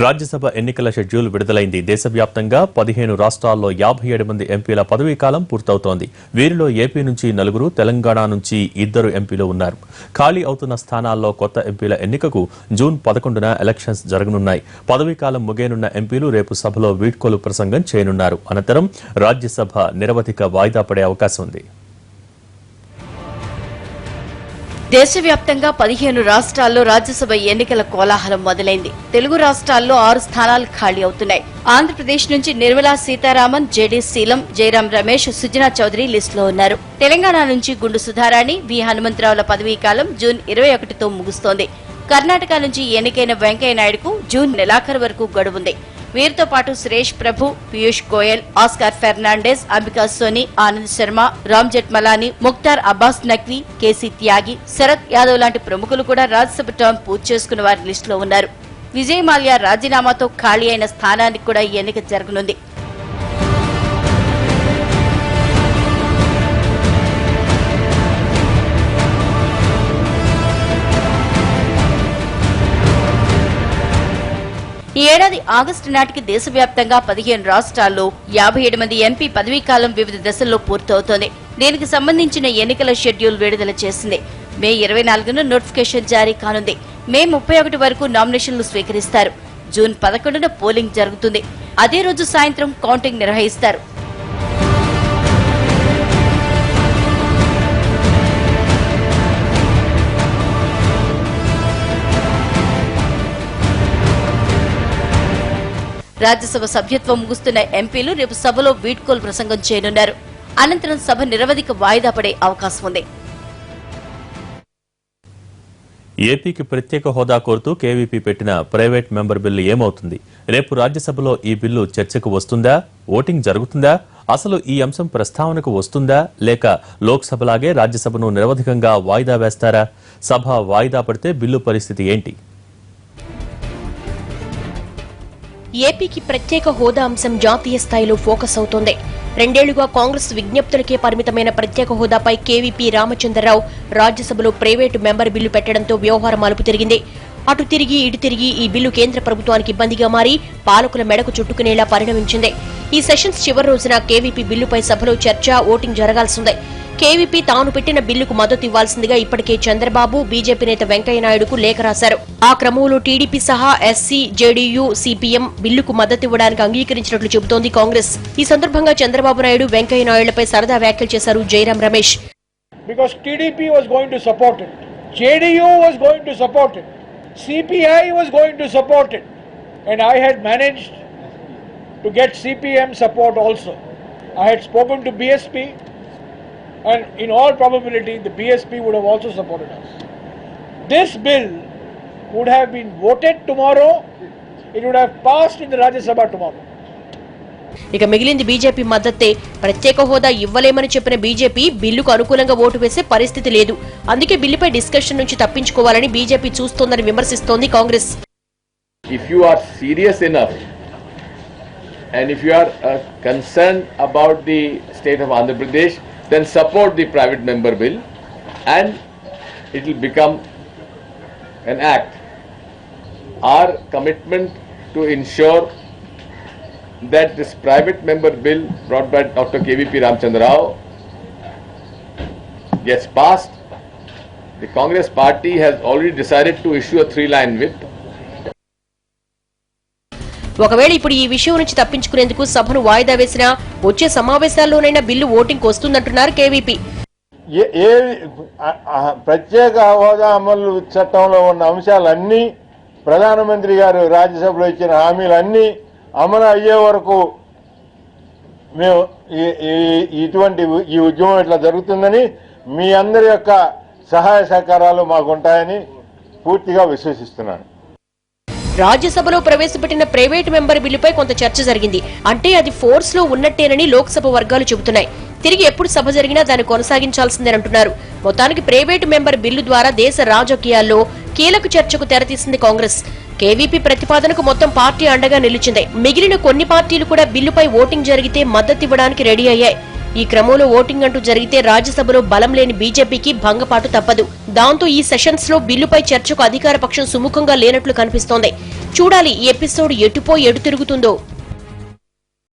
రాజ్యసభ ఎన్నికల షెడ్యూల్ విడుదలైంది. దేశవ్యాప్తంగా 15 రాష్ట్రాల్లో 57 మంది ఎంపీల పదవీకాలం పూర్తవుతోంది. వీరిలో ఏపీ నుంచి 4, తెలంగాణ నుంచి 2 ఎంపీలు ఉన్నారు. ఖాళీ అవుతున్న స్థానాల్లో కొత్త ఎంపీల ఎన్నికకు జూన్ 11న ఎలక్షన్స్ జరగనున్నాయి. పదవీకాలం ముగియనున్న ఎంపీలు రేపు సభలో వీడ్కోలు ప్రసంగం చేయనున్నారు. అనంతరం రాజ్యసభ నిరవధిక వాయిదా పడే అవకాశం ఉంది. దేశవ్యాప్తంగా 15 రాష్ట్రాల్లో రాజ్యసభ ఎన్నికల కోలాహలం మొదలైంది. తెలుగు రాష్ట్రాల్లో 6 స్థానాలు ఖాళీ అవుతున్నాయి. ఆంధ్రప్రదేశ్ నుంచి నిర్మలా సీతారామన్, జేడీ శీలం, జయరాం రమేష్, సుజనా చౌదరి లిస్టులో ఉన్నారు. తెలంగాణ నుంచి గుండు సుధారాణి, వి హనుమంతరావుల పదవీకాలం జూన్ 21తో ముగుస్తోంది. కర్ణాటక నుంచి ఎన్నికైన వెంకయ్యనాయుడుకు జూన్ నెలాఖరు వరకు గడువుంది. వీరితో పాటు సురేష్ ప్రభు, పీయూష్ గోయల్, ఆస్కార్ ఫెర్నాండెస్, అంబికా సోని, ఆనంద్ శర్మ, రామ్ జెఠ్మలాని, ముఖ్తార్ అబ్బాస్ నఖ్వీ, కేసీ త్యాగి, శరత్ యాదవ్ లాంటి ప్రముఖులు కూడా రాజ్యసభ టర్మ్ పూర్తి చేసుకున్న వారి లిస్టులో ఉన్నారు. విజయ్ మాల్యా రాజీనామాతో ఖాళీ అయిన స్థానానికి కూడా ఎన్నిక జరగనుంది. ఈ ఏడాది ఆగస్టు నాటికి దేశవ్యాప్తంగా 15 రాష్ట్రాల్లో 57 మంది ఎంపీ పదవీకాలం వివిధ దశల్లో పూర్తవుతోంది. దీనికి సంబంధించిన ఎన్నికల షెడ్యూల్ విడుదల చేసింది. మే 24న నోటిఫికేషన్ జారీ కానుంది. మే 31 వరకు నామినేషన్లు స్వీకరిస్తారు. జూన్ 11న పోలింగ్ జరుగుతుంది. అదే రోజు సాయంత్రం కౌంటింగ్ నిర్వహిస్తారు. రాజ్యసభ సభ్యత్వం ముగుస్తున్న ఎంపీలు రేపు సభలో వీడ్కోలు ప్రసంగం చేయనున్నారు. అనంతరం సభ నిరవధిక వాయిదా పడే అవకాశం ఉంది. ఏపీకి ప్రత్యేక హోదా కోరుతూ కేవీపీ పెట్టిన ప్రైవేట్ మెంబర్ బిల్లు ఏమవుతుంది? రేపు రాజ్యసభలో ఈ బిల్లు చర్చకు వస్తుందా? ఓటింగ్ జరుగుతుందా? అసలు ఈ అంశం ప్రస్తావనకు వస్తుందా? లేక లోక్సభలాగే రాజ్యసభను నిరవధికంగా వాయిదా వేస్తారా? సభ వాయిదా పడితే బిల్లు పరిస్థితి ఏంటి? ఏపీకి ప్రత్యేక హోదా అంశం జాతీయ స్థాయిలో ఫోకస్ అవుతోంది. 2 ఏళ్లుగా కాంగ్రెస్ విజ్ఞప్తులకే పరిమితమైన ప్రత్యేక హోదాపై కేవీపీ రామచంద్రరావు రాజ్యసభలో ప్రైవేటు మెంబర్ బిల్లు పెట్టడంతో వ్యవహారం మలుపు తిరిగింది. అటు తిరిగి ఇటు తిరిగి ఈ బిల్లు కేంద్ర ప్రభుత్వానికి ఇబ్బందిగా మారి పాలకుల మెడకు చుట్టుకునేలా పరిణమించింది. ఈ సెషన్స్ చివరి రోజున కేవీపీ బిల్లుపై సభలో చర్చ, ఓటింగ్ జరగాల్సిందే. కేవీపీ తాను పెట్టిన బిల్లుకు మద్దతు ఇవ్వాల్సిందిగా ఇప్పటికే చంద్రబాబు, బీజేపీ నేత వెంకయ్యనాయుడుకు లేఖ రాశారు. ఆ క్రమంలో టీడీపీ సహా ఎస్సీ, జేడీయూ, సిపిఎం బిల్లుకు మద్దతివ్వడానికి అంగీకరించినట్లు చెబుతోంది కాంగ్రెస్. ఈ సందర్భంగా చంద్రబాబు నాయుడు, వెంకయ్యనాయుడులపై సరదా వ్యాఖ్యలు చేశారు Jayaram Ramesh. Because TDP was going to support it, JDU was going to support it, CPI was going to support it, and I had managed to get CPM support also. I had spoken to BSP, and in all probability the BSP would have also supported us. This bill would have been voted tomorrow. It would have passed in the Rajya Sabha tomorrow. ఇక మిగిలింది BJP మద్దతే. ప్రత్యేక హోదా ఇవ్వలేమని చెప్పిన BJP బిల్లుకు అనుకూలంగా vote వేసే పరిస్థితి లేదు. అందుకే బిల్లుపై డిస్కషన్ నుంచి తప్పించుకోవాలని బీజేపీ చూస్తోందని విమర్శిస్తోంది Congress. If you are serious enough and if you are concerned about the state of Andhra Pradesh, then support the private member bill and it will become an act. Our commitment to ensure that this private member bill brought by Dr. KVP Ramchandra Rao gets passed. The Congress party has already decided to issue a 3-line whip. ఒకవేళ ఇప్పుడు ఈ విషయం నుంచి తప్పించుకునేందుకు సభను వాయిదా వేసినా వచ్చే సమావేశాల్లోనైనా bill voting వస్తుందంటున్నారు KVP. ప్రత్యేక హోదా అమలు చట్టంలో ఉన్న అంశాలన్నీ, ప్రధానమంత్రి గారు రాజ్యసభలో ఇచ్చిన హామీలన్నీ అమలు అయ్యే వరకు మేము ఇటువంటి ఈ ఉద్యమం ఇట్లా జరుగుతుందని మీ అందరి యొక్క సహాయ సహకారాలు మాకుంటాయని పూర్తిగా విశ్వసిస్తున్నాను. రాజ్యసభలో ప్రవేశపెట్టిన ప్రైవేటు మెంబర్ బిల్లుపై కొంత చర్చ జరిగింది. అంటే అది ఫోర్స్ లో ఉన్నట్టేనని లోక్సభ వర్గాలు చెబుతున్నాయి. తిరిగి ఎప్పుడు సభ జరిగినా దాన్ని కొనసాగించాల్సిందేనంటున్నారు. మొత్తానికి ప్రైవేటు మెంబర్ బిల్లు ద్వారా దేశ రాజకీయాల్లో కీలక చర్చకు తెరతీసింది కాంగ్రెస్. కేవీపీ ప్రతిపాదనకు మొత్తం పార్టీ అండగా నిలిచింది. మిగిలిన కొన్ని పార్టీలు కూడా బిల్లుపై ఓటింగ్ జరిగితే మద్దతివ్వడానికి రెడీ అయ్యాయి. ఈ క్రమంలో ఓటింగ్ అంటూ జరిగితే రాజ్యసభలో బలం లేని బీజేపీకి భంగపాటు తప్పదు. దాంతో ఈ సెషన్స్ లో బిల్లుపై చర్చకు అధికార పక్షం సుముఖంగా లేనట్లు కనిపిస్తోంది. చూడాలి ఈ ఎపిసోడ్ ఎటుపో ఎటు తిరుగుతుందో.